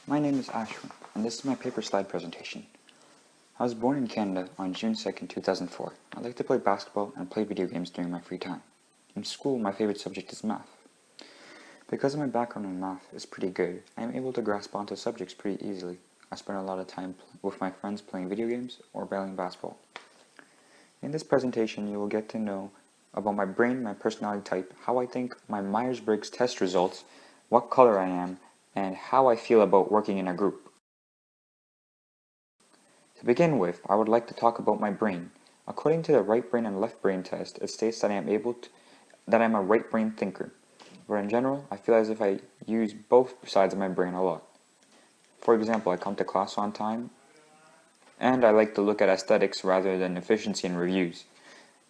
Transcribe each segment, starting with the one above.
My name is Ashwin, and this is my paper slide presentation. I was born in Canada on June 2nd, 2004. I like to play basketball and play video games during my free time. In school, my favorite subject is math. Because my background in math is pretty good, I am able to grasp onto subjects pretty easily. I spend a lot of time with my friends playing video games or playing basketball. In this presentation, you will get to know about my brain, my personality type, how I think, my Myers-Briggs test results, what color I am, and how I feel about working in a group. To begin with, I would like to talk about my brain. According to the right brain and left brain test, it states that I am a right brain thinker. But in general, I feel as if I use both sides of my brain a lot. For example, I come to class on time, and I like to look at aesthetics rather than efficiency in reviews.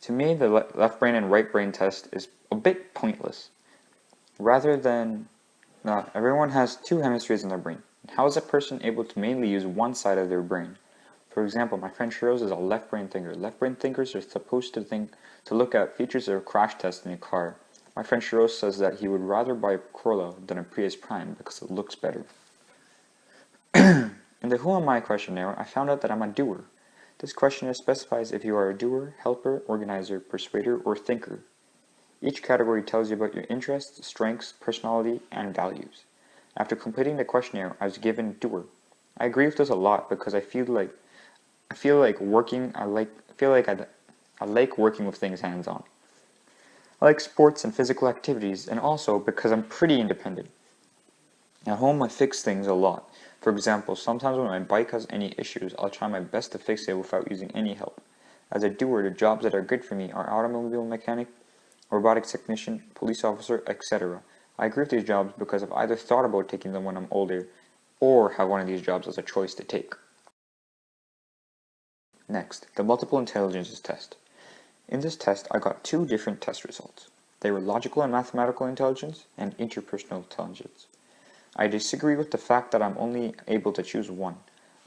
To me, the left brain and right brain test is a bit pointless. Everyone has two hemispheres in their brain. How is a person able to mainly use one side of their brain? For example, my friend Shiroz is a left brain thinker. Left brain thinkers are supposed to look at features of a crash test in a car. My friend Shiroz says that he would rather buy a Corolla than a Prius Prime because it looks better. In the Who Am I questionnaire, I found out that I'm a doer. This questionnaire specifies if you are a doer, helper, organizer, persuader, or thinker. Each category tells you about your interests, strengths, personality, and values. After completing the questionnaire, I was given doer. I agree with this a lot because I feel like working with things hands-on. I like sports and physical activities, and also because I'm pretty independent. At home, I fix things a lot. For example, sometimes when my bike has any issues, I'll try my best to fix it without using any help. As a doer, the jobs that are good for me are automobile mechanic, robotics technician, police officer, etc. I agree with these jobs because I've either thought about taking them when I'm older, or have one of these jobs as a choice to take. Next, the multiple intelligences test. In this test, I got two different test results. They were logical and mathematical intelligence and interpersonal intelligence. I disagree with the fact that I'm only able to choose one.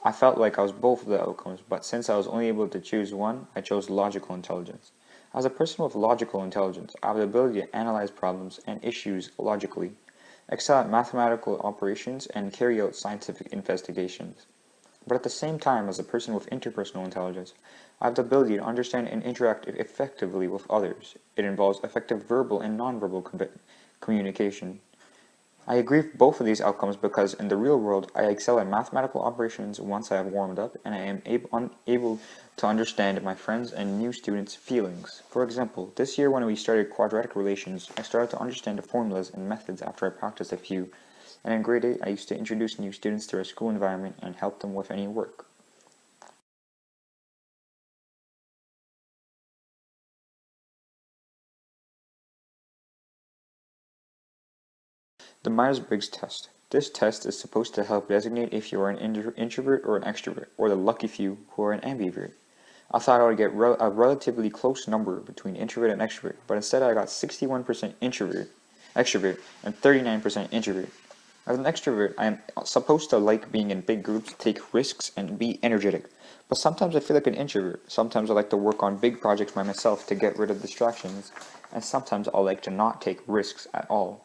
I felt like I was both of the outcomes, but since I was only able to choose one, I chose logical intelligence. As a person with logical intelligence, I have the ability to analyze problems and issues logically, excel at mathematical operations, and carry out scientific investigations. But at the same time, as a person with interpersonal intelligence, I have the ability to understand and interact effectively with others. It involves effective verbal and nonverbal communication. I agree with both of these outcomes because in the real world, I excel at mathematical operations once I have warmed up, and I am able to understand my friends' and new students' feelings. For example, this year when we started quadratic relations, I started to understand the formulas and methods after I practiced a few, and in grade 8, I used to introduce new students to our school environment and help them with any work. The Myers-Briggs test. This test is supposed to help designate if you are an introvert or an extrovert, or the lucky few who are an ambivert. I thought I would get a relatively close number between introvert and extrovert, but instead I got 61% extrovert, and 39% introvert. As an extrovert, I am supposed to like being in big groups, take risks, and be energetic. But sometimes I feel like an introvert. Sometimes I like to work on big projects by myself to get rid of distractions, and sometimes I like to not take risks at all.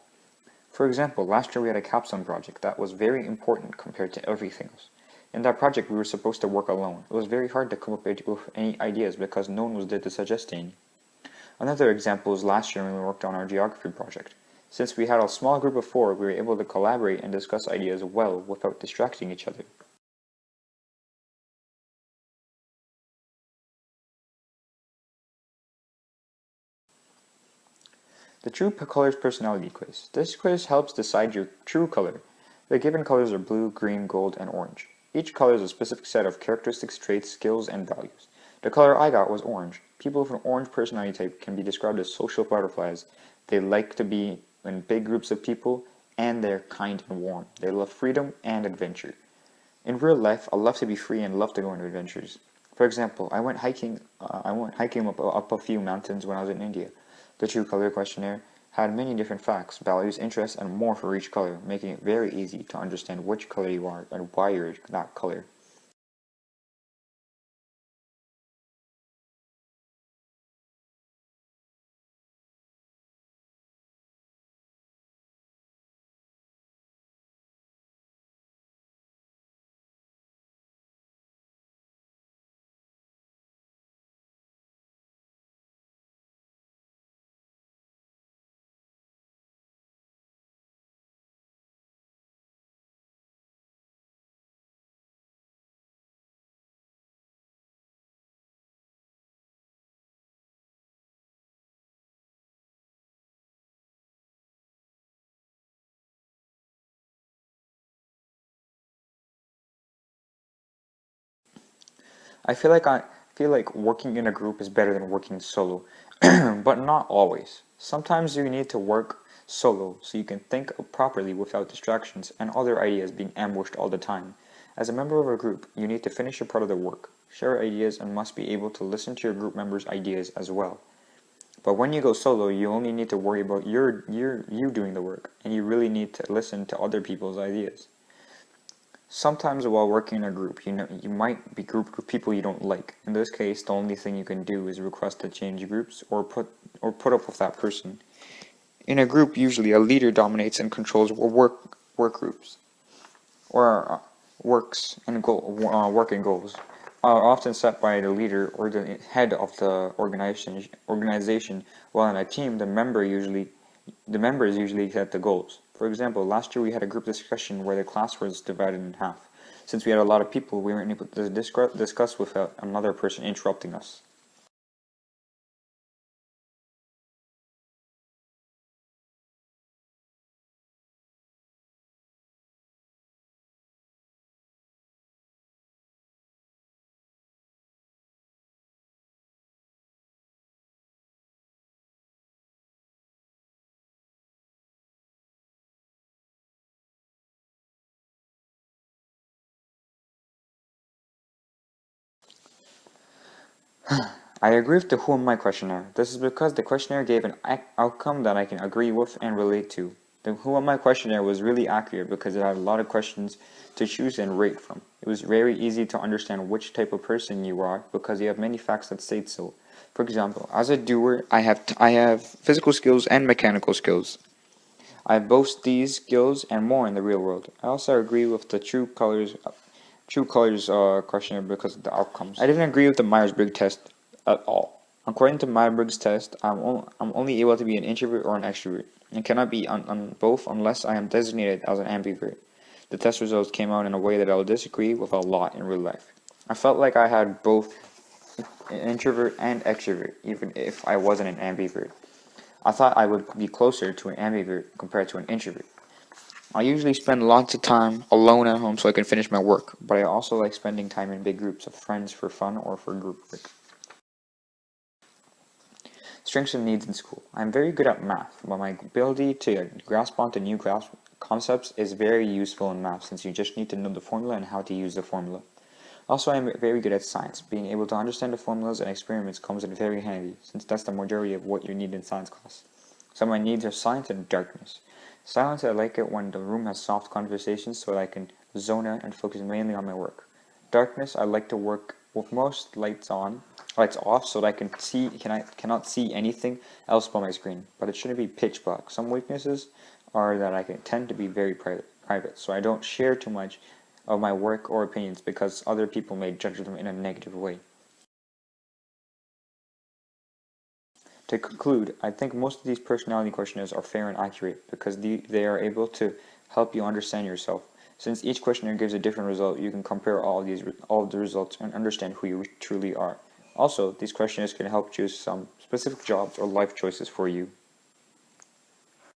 For example, last year we had a capstone project that was very important compared to everything else. In that project we were supposed to work alone. It was very hard to come up with any ideas because no one was there to suggest any. Another example is last year when we worked on our geography project. Since we had a small group of 4, we were able to collaborate and discuss ideas well without distracting each other. The True Colors Personality Quiz. This quiz helps decide your true color. The given colors are blue, green, gold, and orange. Each color is a specific set of characteristics, traits, skills, and values. The color I got was orange. People with an orange personality type can be described as social butterflies. They like to be in big groups of people, and they're kind and warm. They love freedom and adventure. In real life, I love to be free and love to go on adventures. For example, I went hiking up a few mountains when I was in India. The True Color questionnaire had many different facts, values, interests, and more for each color, making it very easy to understand which color you are and why you're that color. I feel like working in a group is better than working solo, but not always. Sometimes you need to work solo so you can think properly without distractions and other ideas being ambushed all the time. As a member of a group, you need to finish your part of the work, share ideas, and must be able to listen to your group members' ideas as well. But when you go solo, you only need to worry about you doing the work, and you really need to listen to other people's ideas. Sometimes while working in a group, you might be grouped with people you don't like. In this case, the only thing you can do is request to change groups or put up with that person. In a group, usually a leader dominates and controls work groups, or working goals are often set by the leader or the head of the organization, while in a team, the members usually set the goals. For example, last year we had a group discussion where the class was divided in half. Since we had a lot of people, we weren't able to discuss without another person interrupting us. I agree with the Who Am I questionnaire. This is because the questionnaire gave an outcome that I can agree with and relate to. The Who Am I questionnaire was really accurate because it had a lot of questions to choose and rate from. It was very easy to understand which type of person you are because you have many facts that state so. For example, as a doer, I have physical skills and mechanical skills. I boast these skills and more in the real world. I also agree with the true colors questionnaire because of the outcomes. I didn't agree with the Myers-Briggs test at all. According to Myers-Briggs test, I'm only able to be an introvert or an extrovert, and cannot be on both unless I am designated as an ambivert. The test results came out in a way that I will disagree with a lot in real life. I felt like I had both an introvert and extrovert, even if I wasn't an ambivert. I thought I would be closer to an ambivert compared to an introvert. I usually spend lots of time alone at home so I can finish my work, but I also like spending time in big groups of friends for fun or for group work. Strengths and needs in school. I'm very good at math, but my ability to grasp onto new concepts is very useful in math since you just need to know the formula and how to use the formula. Also, I am very good at science. Being able to understand the formulas and experiments comes in very handy since that's the majority of what you need in science class. So my needs are silence and darkness. Silence, I like it when the room has soft conversations so that I can zone out and focus mainly on my work. Darkness, I like to work with most lights off so that cannot see anything else but my screen. But it shouldn't be pitch black. Some weaknesses are that I can tend to be very private, so I don't share too much of my work or opinions because other people may judge them in a negative way. To conclude, I think most of these personality questionnaires are fair and accurate because they are able to help you understand yourself. Since each questionnaire gives a different result, you can compare all of the results and understand who you truly are. Also, these questionnaires can help choose some specific jobs or life choices for you.